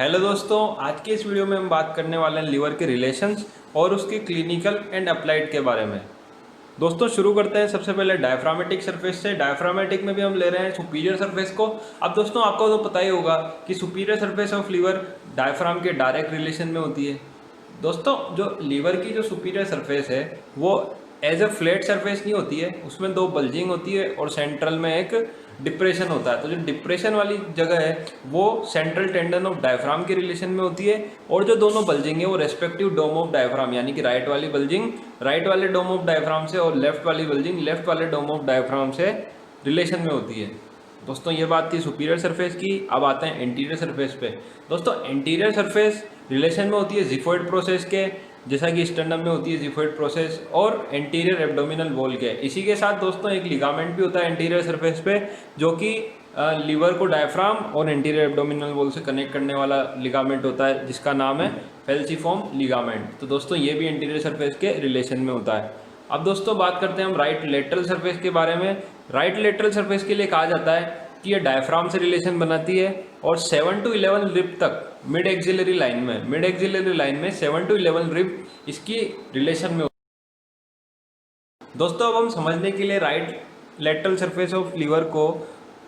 Hello दोस्तों, आज के इस वीडियो में हम बात करने वाले हैं लीवर के रिलेशंस और उसके क्लिनिकल एंड अप्लाइड के बारे में। दोस्तों शुरू करते हैं सबसे पहले डायफ्रामेटिक सरफेस से। डायफ्रामेटिक में भी हम ले रहे हैं सुपीरियर सरफेस को। अब दोस्तों आपको तो पता ही होगा कि superior surface of liver diaphragm के डायरेक्ट रिलेशन में होती है। दोस्तों जो लीवर की जो सुपीरियर सरफेस है वो एज ए फ्लैट सरफेस नहीं होती है, उसमें दो बल्जिंग होती है और सेंट्रल में एक डिप्रेशन होता है। तो जो डिप्रेशन वाली जगह है वो सेंट्रल टेंडन ऑफ डायफ्राम के रिलेशन में होती है और जो दोनों बल्जिंग है वो रेस्पेक्टिव डोम ऑफ डायफ्राम यानी कि राइट वाली बल्जिंग राइट वाले डोम ऑफ डायफ्राम से और लेफ्ट वाली बल्जिंग लेफ्ट वाले डोम ऑफ डायफ्राम से रिलेशन में होती है। दोस्तों ये बात थी सुपीरियर सरफेस की। अब आते हैं एंटीरियर सरफेस पे। दोस्तों एंटीरियर सरफेस रिलेशन में होती है जिफोइड प्रोसेस के, जैसा कि स्टर्नम में होती है जिफोइड प्रोसेस, और एंटीरियर एब्डोमिनल वॉल के। इसी के साथ दोस्तों एक लिगामेंट भी होता है एंटीरियर सरफेस पे जो कि लीवर को डायफ्राम और एंटीरियर एब्डोमिनल वॉल से कनेक्ट करने वाला लिगामेंट होता है जिसका नाम है फेल्सीफॉर्म लिगामेंट। तो दोस्तों ये भी एंटीरियर सरफेस के रिलेशन में होता है। अब दोस्तों बात करते हैं हम राइट लेटरल सरफेस के बारे में। राइट लेटरल सरफेस के लिए कहा जाता है कि ये डायफ्राम से रिलेशन बनाती है और 7 to 11 रिब तक मिड एक्सिलरी लाइन में 7 to 11 रिब इसकी रिलेशन में। दोस्तों अब हम समझने के लिए right lateral surface of liver को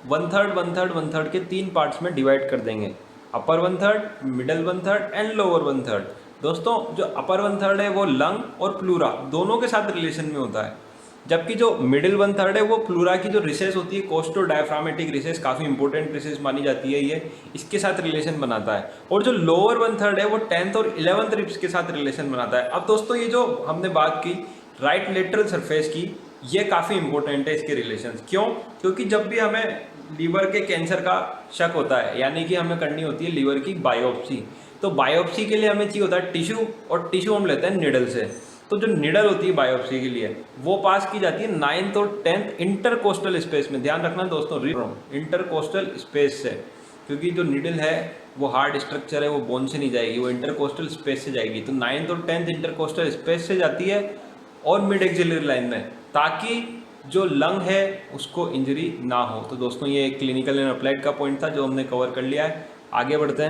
1/3 के 3 पार्ट्स में डिवाइड कर देंगे। Upper 1/3, middle 1/3 and lower 1/3। दोस्तों जो अपर 1/3 है वो लंग और प्लूरा दोनों के साथ रिलेशन में होता है, जबकि जो मिडिल 1/3 है वो प्लूरा की जो रिसेस होती है कोस्टो डायफ्रामेटिक रिसेस, काफ़ी इंपॉर्टेंट रिसेस मानी जाती है ये, इसके साथ रिलेशन बनाता है। और जो लोअर 1/3 है वो 10th और 11th रिब्स के साथ रिलेशन बनाता है। अब दोस्तों ये जो हमने बात की राइट लेटरल सरफेस की, ये काफ़ी इंपॉर्टेंट है इसके रिलेशंस। क्यों? क्योंकि जब भी हमें लीवर के कैंसर का शक होता है यानी कि हमें करनी होती है लीवर की बायोप्सी, तो बायोप्सी के लिए हमें चाहिए होता है टिश्यू, और टिश्यू हम लेते हैं निडल से। तो जो निडल होती है बायोप्सी के लिए वो पास की जाती है 9th और 10th इंटरकोस्टल स्पेस में। ध्यान रखना दोस्तों, इंटरकोस्टल स्पेस से, क्योंकि जो निडल है वो हार्ड स्ट्रक्चर है, वो बोन से नहीं जाएगी, वो इंटरकोस्टल स्पेस से जाएगी। तो 9th और 10th इंटरकोस्टल स्पेस से जाती है और मिड एक्सिलरी लाइन में, ताकि जो लंग है उसको इंजरी ना हो। तो दोस्तों ये एक क्लिनिकल एंड अप्लाइड का पॉइंट था जो हमने कवर कर लिया है। आगे बढ़ते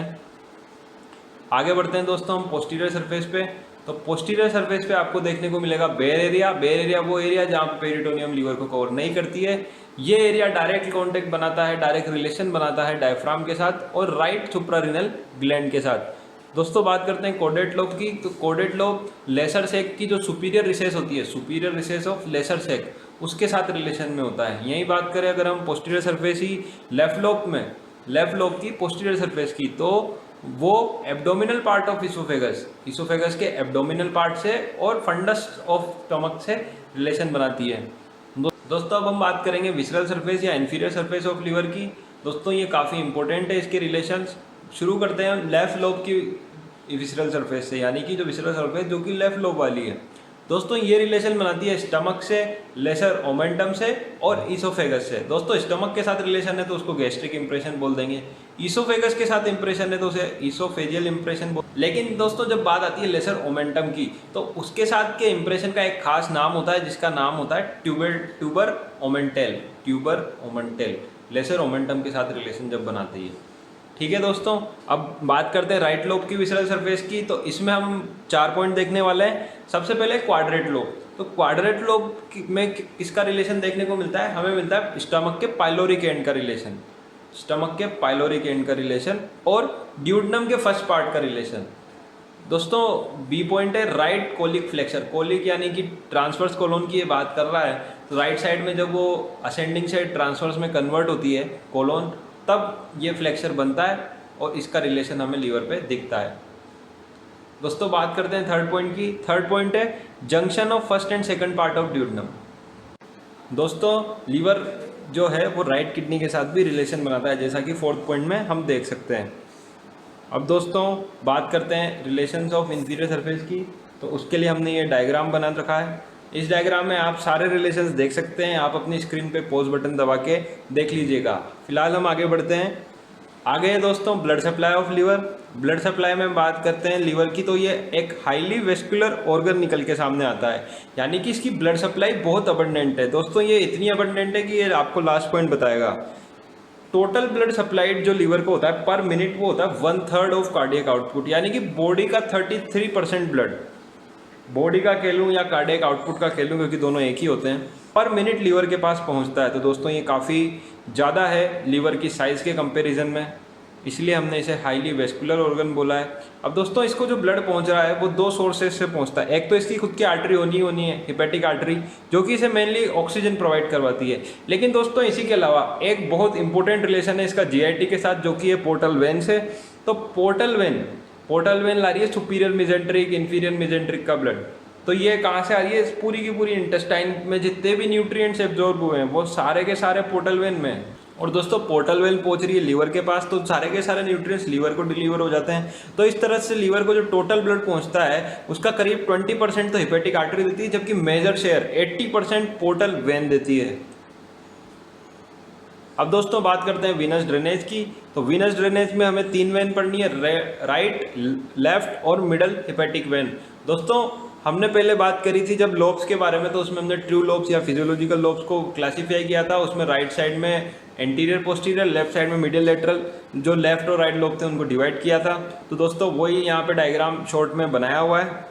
हैं दोस्तों हम पोस्टीरियर सरफेस पे। तो पोस्टीरियर सरफेस पे आपको देखने को मिलेगा बेयर एरिया। बेयर एरिया वो एरिया जहाँ पे पेरिटोनियम लीवर को कवर नहीं करती है। ये एरिया डायरेक्ट कॉन्टेक्ट बनाता है, डायरेक्ट रिलेशन बनाता है डायफ्राम के साथ और राइट सुप्रारिनल ग्लैंड के साथ। दोस्तों बात करते हैं कोडेट लोब की। तो कोडेट लोब लेसर सेक की जो सुपीरियर रिसेस होती है, सुपीरियर रिसेस ऑफ लेसर सेक, उसके साथ रिलेशन में होता है। यही बात करें अगर हम पोस्टीरियर सरफेस ही लेफ्ट लोब की पोस्टीरियर सरफेस की, तो वो एब्डोमिनल पार्ट ऑफ इसोफेगस के एब्डोमिनल पार्ट से और फंडस ऑफ स्टमक से रिलेशन बनाती है। दोस्तों अब हम बात करेंगे विसरल सरफेस या इंफीरियर सरफेस ऑफ लीवर की। दोस्तों ये काफ़ी इंपॉर्टेंट है इसके रिलेशंस। शुरू करते हैं लेफ्ट लोब की विसरल सरफेस से, यानी कि जो विसरल सरफेस जो कि लेफ्ट लोब वाली है। दोस्तों ये रिलेशन बनाती है स्टमक से, लेसर ओमेंटम से और ईसोफेगस से। दोस्तों स्टमक के साथ रिलेशन है तो उसको गैस्ट्रिक इंप्रेशन बोल देंगे, ईसोफेगस के साथ इंप्रेशन है तो उसे ईसोफेजियल इंप्रेशन बोल। लेकिन दोस्तों जब बात आती है लेसर ओमेंटम की, तो उसके साथ के इंप्रेशन का एक खास नाम होता है जिसका नाम होता है ट्यूबर ओमेंटेल। लेसर ओमेंटम के साथ रिलेशन जब बनाती है। ठीक है दोस्तों, अब बात करते हैं राइट लोब की विसरल सरफेस की। तो इसमें हम 4 पॉइंट देखने वाले हैं। सबसे पहले क्वाड्रेट लोब। तो क्वाड्रेट लोब में किसका रिलेशन देखने को मिलता है? हमें मिलता है स्टमक के पाइलोरिक एंड का रिलेशन और ड्यूडनम के फर्स्ट पार्ट का रिलेशन। दोस्तों बी पॉइंट है राइट कोलिक फ्लेक्सर। कोलिक यानी कि ट्रांसवर्स कोलोन की ये बात कर रहा है। तो राइट साइड में जब वो असेंडिंग से ट्रांसवर्स में कन्वर्ट होती है कोलोन, तब ये फ्लेक्सर बनता है और इसका रिलेशन हमें लीवर पे दिखता है। दोस्तों बात करते हैं थर्ड पॉइंट की। थर्ड पॉइंट है junction of first and second part of duodenum. दोस्तों लीवर जो है वो राइट किडनी के साथ भी रिलेशन बनाता है, जैसा कि फोर्थ पॉइंट में हम देख सकते हैं। अब दोस्तों बात करते हैं रिलेशंस ऑफ इंफीरियर सरफेस की। तो उसके लिए हमने ये डायग्राम बना रखा है। इस डायग्राम में आप सारे रिलेशंस देख सकते हैं। आप अपनी स्क्रीन पे पॉज बटन दबा के देख लीजिएगा। फिलहाल हम आगे बढ़ते हैं। आगे है दोस्तों blood supply of liver. Blood supply में हम बात करते हैं लीवर की, तो ये एक हाईली वेस्कुलर ऑर्गन निकल के सामने आता है, यानी कि इसकी ब्लड सप्लाई बहुत अबंडेंट है। दोस्तों ये इतनी अबंडेंट है कि ये आपको लास्ट पॉइंट बताएगा। टोटल ब्लड सप्लाइड जो लीवर को होता है पर मिनट वो होता है 1/3 ऑफ कार्डियक आउटपुट, यानी कि बॉडी का 33% ब्लड, बॉडी का कह लूँ या कार्डियक आउटपुट का कह लूँ क्योंकि दोनों एक ही होते हैं, पर मिनट लीवर के पास पहुंचता है। तो दोस्तों ये काफ़ी ज़्यादा है लीवर की साइज़ के कंपैरिजन में, इसलिए हमने इसे हाईली वेस्कुलर ऑर्गन बोला है। अब दोस्तों इसको जो ब्लड पहुंच रहा है वो दो सोर्सेज से पहुंचता है। एक तो इसकी खुद की आर्टरी होनी है, हिपैटिक आर्टरी, जो कि इसे मेनली ऑक्सीजन प्रोवाइड करवाती है। लेकिन दोस्तों इसी के अलावा एक बहुत इंपॉर्टेंट रिलेशन है इसका जीआईटी के साथ, जो कि है पोर्टल वेन से। तो पोर्टल वेन ला रही है सुपीरियर मेजेंट्रिक, इंफीरियर मेजेंट्रिक का ब्लड। तो ये कहाँ से आ रही है? पूरी की पूरी इंटेस्टाइन में जितने भी न्यूट्रिएंट्स एब्जॉर्ब हुए हैं वो सारे के सारे पोर्टल वेन में। और दोस्तों पोर्टल वेन पहुंच रही है लीवर के पास, तो सारे के सारे न्यूट्रिएंट्स लीवर को डिलीवर हो जाते हैं। तो इस तरह से लीवर को जो टोटल ब्लड पहुंचता है उसका करीब 20% तो हिपैटिक आर्टरी देती है, जबकि मेजर शेयर 80% पोर्टल वेन देती है। अब दोस्तों बात करते हैं वीनस ड्रेनेज की। तो वीनस ड्रेनेज में हमें 3 वेन पढ़नी है, राइट, लेफ्ट और मिडल हिपैटिक वेन। दोस्तों हमने पहले बात करी थी जब लोब्स के बारे में, तो उसमें हमने ट्रू लोब्स या फिजियोलॉजिकल लोब्स को क्लासीफाई किया था। उसमें राइट साइड में एंटीरियर पोस्टीरियर, लेफ्ट साइड में मीडियल लेटरल, जो लेफ्ट और राइट लोब थे उनको डिवाइड किया था। तो दोस्तों वही यहाँ पे डायग्राम शॉर्ट में बनाया हुआ है।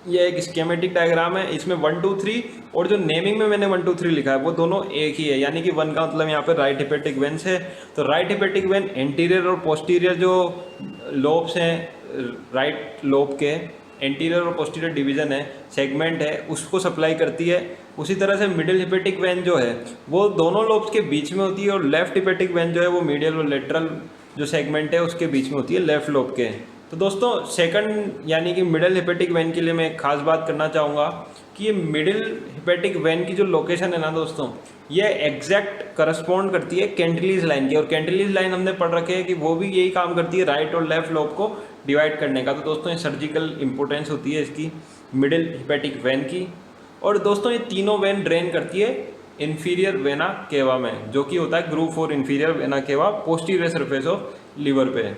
ये एक स्कीमेटिक डायग्राम है, इसमें 1 2 3 और जो नेमिंग में मैंने 1 2 3 लिखा है वो दोनों एक ही है, यानी कि 1 का मतलब यहाँ पे राइट हिपैटिक वेन है। तो राइट हिपैटिक वेन एंटीरियर और पोस्टीरियर जो लोब्स हैं राइट लोब के, एंटीरियर और पोस्टीरियर डिवीजन है, सेगमेंट है, उसको सप्लाई करती है। उसी तरह से मिडिल हिपैटिक वेन जो है वो दोनों लोब्स के बीच में होती है, और लेफ्ट हिपैटिक वेन जो है वो मीडियल और लेटरल जो सेगमेंट है उसके बीच में होती है, लेफ्ट लोब के। तो दोस्तों सेकंड यानी कि मिडिल हिपैटिक वेन के लिए मैं एक खास बात करना चाहूँगा कि ये मिडिल हिपैटिक वेन की जो लोकेशन है ना दोस्तों, ये एग्जैक्ट करस्पॉन्ड करती है कैंटिलीज लाइन की। और कैंटिलीज लाइन हमने पढ़ रखे है कि वो भी यही काम करती है राइट और लेफ्ट लोब को डिवाइड करने का। तो दोस्तों ये सर्जिकल इंपॉर्टेंस होती है इसकी मिडिल हिपैटिक वेन की। और दोस्तों ये तीनों वेन ड्रेन करती है इन्फीरियर वेना केवा में, जो कि होता है group 4 inferior vena cava, posterior surface of liver पे।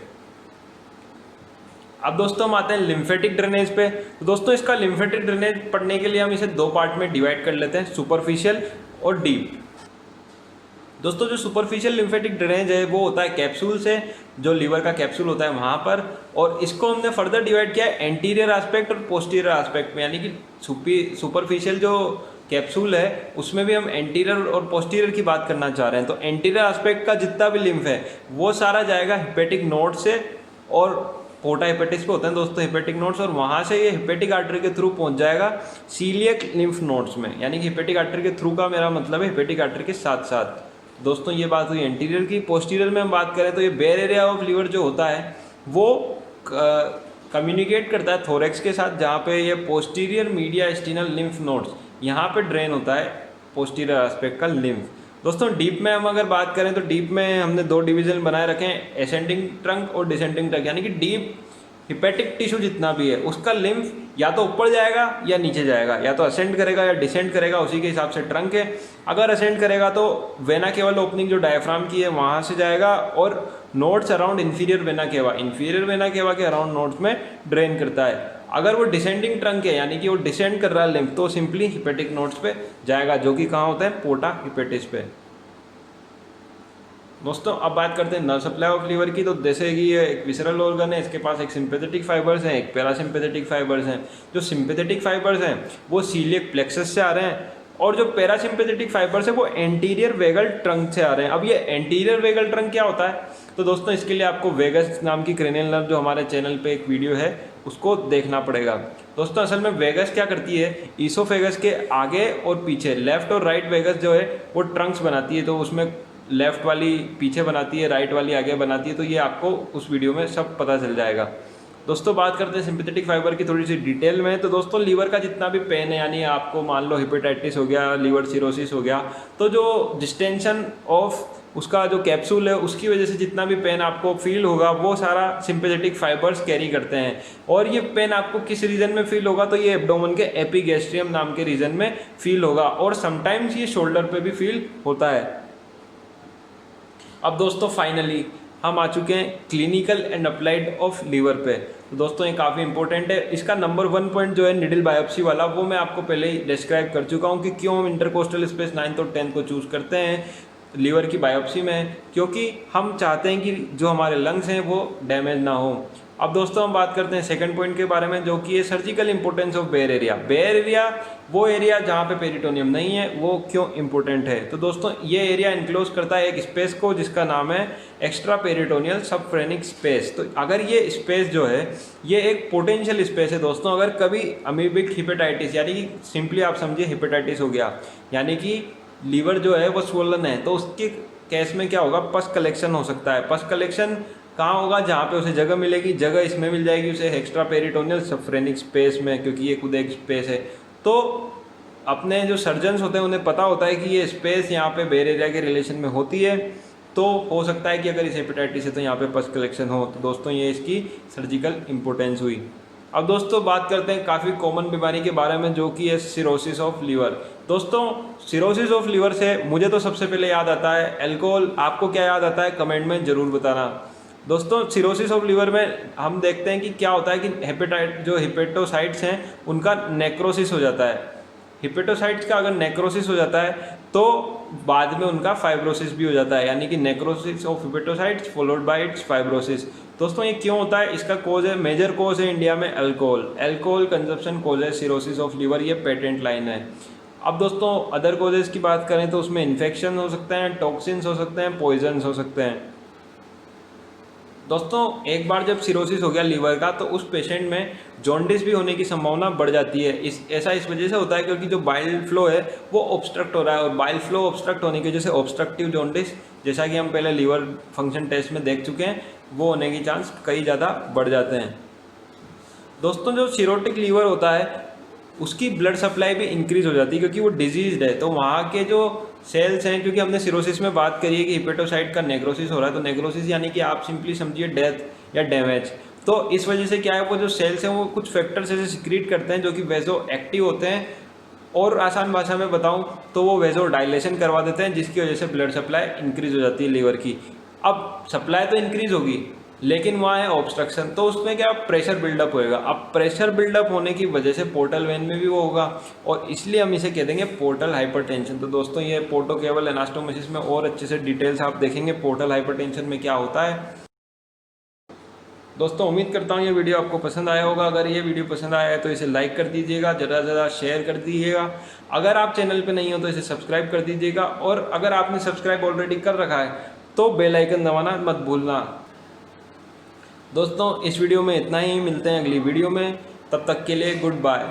अब दोस्तों हम आते हैं लिम्फेटिक ड्रेनेज पे। तो दोस्तों इसका लिम्फेटिक ड्रेनेज पढ़ने के लिए हम इसे 2 पार्ट में डिवाइड कर लेते हैं, सुपरफिशियल और डीप। दोस्तों जो सुपरफिशियल लिम्फेटिक ड्रेनेज है वो होता है कैप्सूल से, जो लीवर का कैप्सूल होता है वहाँ पर, और इसको हमने फर्दर डिवाइड किया है एंटीरियर एस्पेक्ट और पोस्टीरियर एस्पेक्ट में। यानी कि सुपरफिशियल जो कैप्सूल है उसमें भी हम एंटीरियर और पोस्टीरियर की बात करना चाह रहे हैं। तो एंटीरियर एस्पेक्ट का जितना भी लिम्फ है वो सारा जाएगा हिपैटिक नोड से, और पोर्टा हिपैटिस पे होते हैं दोस्तों हिपैटिक नोड्स, और वहाँ से ये हिपैटिक आर्टरी के थ्रू पहुँच जाएगा सीलियक लिम्फ नोड्स में। यानी कि हिपैटिक आर्टरी के थ्रू का मेरा मतलब है हिपैटिक आर्टरी के साथ साथ। दोस्तों ये बात हुई एंटीरियर की। पोस्टीरियर में हम बात करें तो ये बेयर एरिया ऑफ लीवर जो होता है वो कम्युनिकेट करता है थोरेक्स के साथ, जहाँ पे ये पोस्टीरियर मीडिया एस्टिनल लिम्फ नोड्स यहाँ पे ड्रेन होता है पोस्टीरियर एस्पेक्ट का लिम्फ। दोस्तों डीप में हम अगर बात करें तो डीप में हमने 2 डिवीजन बनाए रखे हैं, एसेंडिंग ट्रंक और डिसेंडिंग ट्रंक। यानी कि डीप हिपैटिक टिश्यू जितना भी है उसका लिम्फ या तो ऊपर जाएगा या नीचे जाएगा, या तो असेंड करेगा या डिसेंड करेगा, उसी के हिसाब से ट्रंक है। अगर असेंड करेगा तो वेना केवल ओपनिंग जो डायफ्राम की है वहाँ से जाएगा, और नोड्स अराउंड इन्फीरियर वेना केवा, इन्फीरियर वेना केवा के अराउंड नोड्स में ड्रेन करता है। अगर वो डिसेंडिंग ट्रंक है यानी कि वो डिसेंड कर रहा है लिम्फ, तो सिंपली हिपैटिक नोड्स पे जाएगा, जो कि कहाँ होता है? पोर्टा हिपैटिस पे। दोस्तों अब बात करते हैं नर्व सप्लाई ऑफ लीवर की। तो जैसे कि ये एक विसरल ऑर्गन है, इसके पास एक सिंपैथेटिक फाइबर्स हैं, एक पैरासिम्पैथेटिक फाइबर्स हैं। जो सिंपैथेटिक फाइबर्स हैं वो सीलियक प्लेक्सस से आ रहे हैं, और जो पैरासिम्पैथेटिक फाइबर्स है वो एंटीरियर वेगल ट्रंक से आ रहे हैं। अब ये एंटीरियर वेगल ट्रंक क्या होता है? तो दोस्तों इसके लिए आपको वेगस नाम की क्रेनियल नर्व जो हमारे चैनल पे एक वीडियो है उसको देखना पड़ेगा। दोस्तों असल में वेगस क्या करती है, ईसोफेगस के आगे और पीछे, लेफ्ट और राइट वेगस जो है वो ट्रंक्स बनाती है। तो उसमें लेफ्ट वाली पीछे बनाती है, राइट वाली आगे बनाती है। तो ये आपको उस वीडियो में सब पता चल जाएगा। दोस्तों बात करते हैं सिंपैथेटिक फाइबर की थोड़ी सी डिटेल में। तो दोस्तों लीवर का जितना भी पेन है, यानी आपको मान लो हेपेटाइटिस हो गया, लीवर सिरोसिस हो गया, तो जो डिस्टेंशन ऑफ उसका जो कैप्सूल है उसकी वजह से जितना भी पेन आपको फील होगा वो सारा सिंपैथेटिक फाइबर्स कैरी करते हैं। और ये पेन आपको किस रीजन में फील होगा? तो ये एब्डोमेन के एपिगैस्ट्रियम नाम के रीजन में फील होगा, और समटाइम्स ये शोल्डर पे भी फील होता है। अब दोस्तों फाइनली हम आ चुके हैं clinical and applied of liver पे। तो दोस्तों ये काफ़ी इंपॉर्टेंट है। इसका नंबर 1 पॉइंट जो है निडल बायोप्सी वाला, वो मैं आपको पहले ही डिस्क्राइब कर चुका हूँ कि क्यों हम इंटरकोस्टल स्पेस 9th और 10th को चूज़ करते हैं। लीवर की बायोप्सी में, क्योंकि हम चाहते हैं कि जो हमारे लंग्स हैं वो डैमेज ना हो। अब दोस्तों हम बात करते हैं सेकंड पॉइंट के बारे में, जो कि है surgical importance of bare area. Bare area वो एरिया जहाँ पे पेरिटोनियम नहीं है, वो क्यों इंपॉर्टेंट है? तो दोस्तों ये एरिया इनक्लोज करता है एक स्पेस को जिसका नाम है एक्स्ट्रा पेरिटोनियल सबफ्रेनिक स्पेस। तो अगर ये स्पेस जो है ये एक पोटेंशियल स्पेस है दोस्तों, अगर कभी अमीबिक हिपेटाइटिस यानी कि सिंपली आप समझिए हिपेटाइटिस हो गया, यानी कि लीवर जो है वो स्वोलन है, तो उसके केस में क्या होगा, पस कलेक्शन हो सकता है। पस कलेक्शन कहाँ होगा? जहाँ पे उसे जगह मिलेगी, जगह इसमें मिल जाएगी उसे एक्स्ट्रा पेरिटोनियल सबफ्रेनिक स्पेस में, क्योंकि ये खुद एक स्पेस है। तो अपने जो सर्जन्स होते हैं उन्हें पता होता है कि ये स्पेस यहाँ पे बेयर एरिया के रिलेशन में होती है, तो हो सकता है कि अगर इस हेपेटाइटिस है तो यहाँ पे पस कलेक्शन हो। तो दोस्तों ये इसकी सर्जिकल इंपॉर्टेंस हुई। अब दोस्तों बात करते हैं काफ़ी कॉमन बीमारी के बारे में, जो कि है सिरोसिस ऑफ लीवर। दोस्तों सिरोसिस ऑफ लीवर से मुझे तो सबसे पहले याद आता है अल्कोहल। आपको क्या याद आता है कमेंट में ज़रूर बताना। दोस्तों सिरोसिस ऑफ लीवर में हम देखते हैं कि क्या होता है कि हिपेटोसाइट्स हैं उनका नेक्रोसिस हो जाता है। हिपेटोसाइट्स का अगर नेक्रोसिस हो जाता है तो बाद में उनका फाइब्रोसिस भी हो जाता है, यानी कि necrosis of hepatocytes followed by it's fibrosis. दोस्तों ये क्यों होता है? इसका कोज है, मेजर कोज है इंडिया में अल्कोहल। अल्कोहल कंजप्शन कोज है सिरोसिस ऑफ लीवर, ये पेटेंट लाइन है। अब दोस्तों अदर कोजेस की बात करें तो उसमें इन्फेक्शन हो सकते हैं, टॉक्सिन्स हो सकते हैं, पॉइजन्स हो सकते हैं। दोस्तों एक बार जब सिरोसिस हो गया लीवर का तो उस पेशेंट में जॉन्डिस भी होने की संभावना बढ़ जाती है। ऐसा इस वजह से होता है क्योंकि जो बाइल फ्लो है वो ऑब्स्ट्रक्ट हो रहा है, और बाइल फ्लो ऑब्स्ट्रक्ट होने की वजह से ऑब्स्ट्रक्टिव जॉन्डिस, जैसा कि हम पहले लीवर फंक्शन टेस्ट में देख चुके हैं, वो होने की चांस कई ज़्यादा बढ़ जाते हैं। दोस्तों जो सिरोटिक लीवर होता है उसकी ब्लड सप्लाई भी इंक्रीज हो जाती है क्योंकि वो डिजीज्ड है, तो वहाँ के जो सेल्स हैं, क्योंकि हमने सिरोसिस में बात करी है कि हिपेटोसाइट का नेक्रोसिस हो रहा है, तो नेक्रोसिस यानी कि आप सिंपली समझिए डेथ या डैमेज। तो इस वजह से क्या है, वो जो सेल्स हैं वो कुछ फैक्टर्स ऐसे सिक्रीट करते हैं जो कि वेजो एक्टिव होते हैं, और आसान भाषा में बताऊं तो वो वेजो डायलेशन करवा देते हैं, जिसकी वजह से ब्लड सप्लाई इंक्रीज हो जाती है लीवर की। अब सप्लाई तो इंक्रीज होगी लेकिन वहाँ है ऑब्स्ट्रक्शन, तो उसमें क्या प्रेशर बिल्डअप होएगा। अब प्रेशर बिल्डअप होने की वजह से पोर्टल वेन में भी वो होगा, और इसलिए हम इसे कह देंगे पोर्टल हाइपरटेंशन। तो दोस्तों ये पोर्टोकेवल एनास्टोमोसिस में और अच्छे से डिटेल्स आप देखेंगे पोर्टल हाइपरटेंशन में क्या होता है। दोस्तों उम्मीद करता हूँ ये वीडियो आपको पसंद आया होगा। अगर ये वीडियो पसंद आया है तो इसे लाइक कर दीजिएगा, ज़्यादा से ज़्यादा शेयर कर दीजिएगा। अगर आप चैनल पे नहीं हो तो इसे सब्सक्राइब कर दीजिएगा, और अगर आपने सब्सक्राइब ऑलरेडी कर रखा है तो बेल आइकन दबाना मत भूलना। दोस्तों इस वीडियो में इतना ही, मिलते हैं अगली वीडियो में, तब तक के लिए गुड बाय।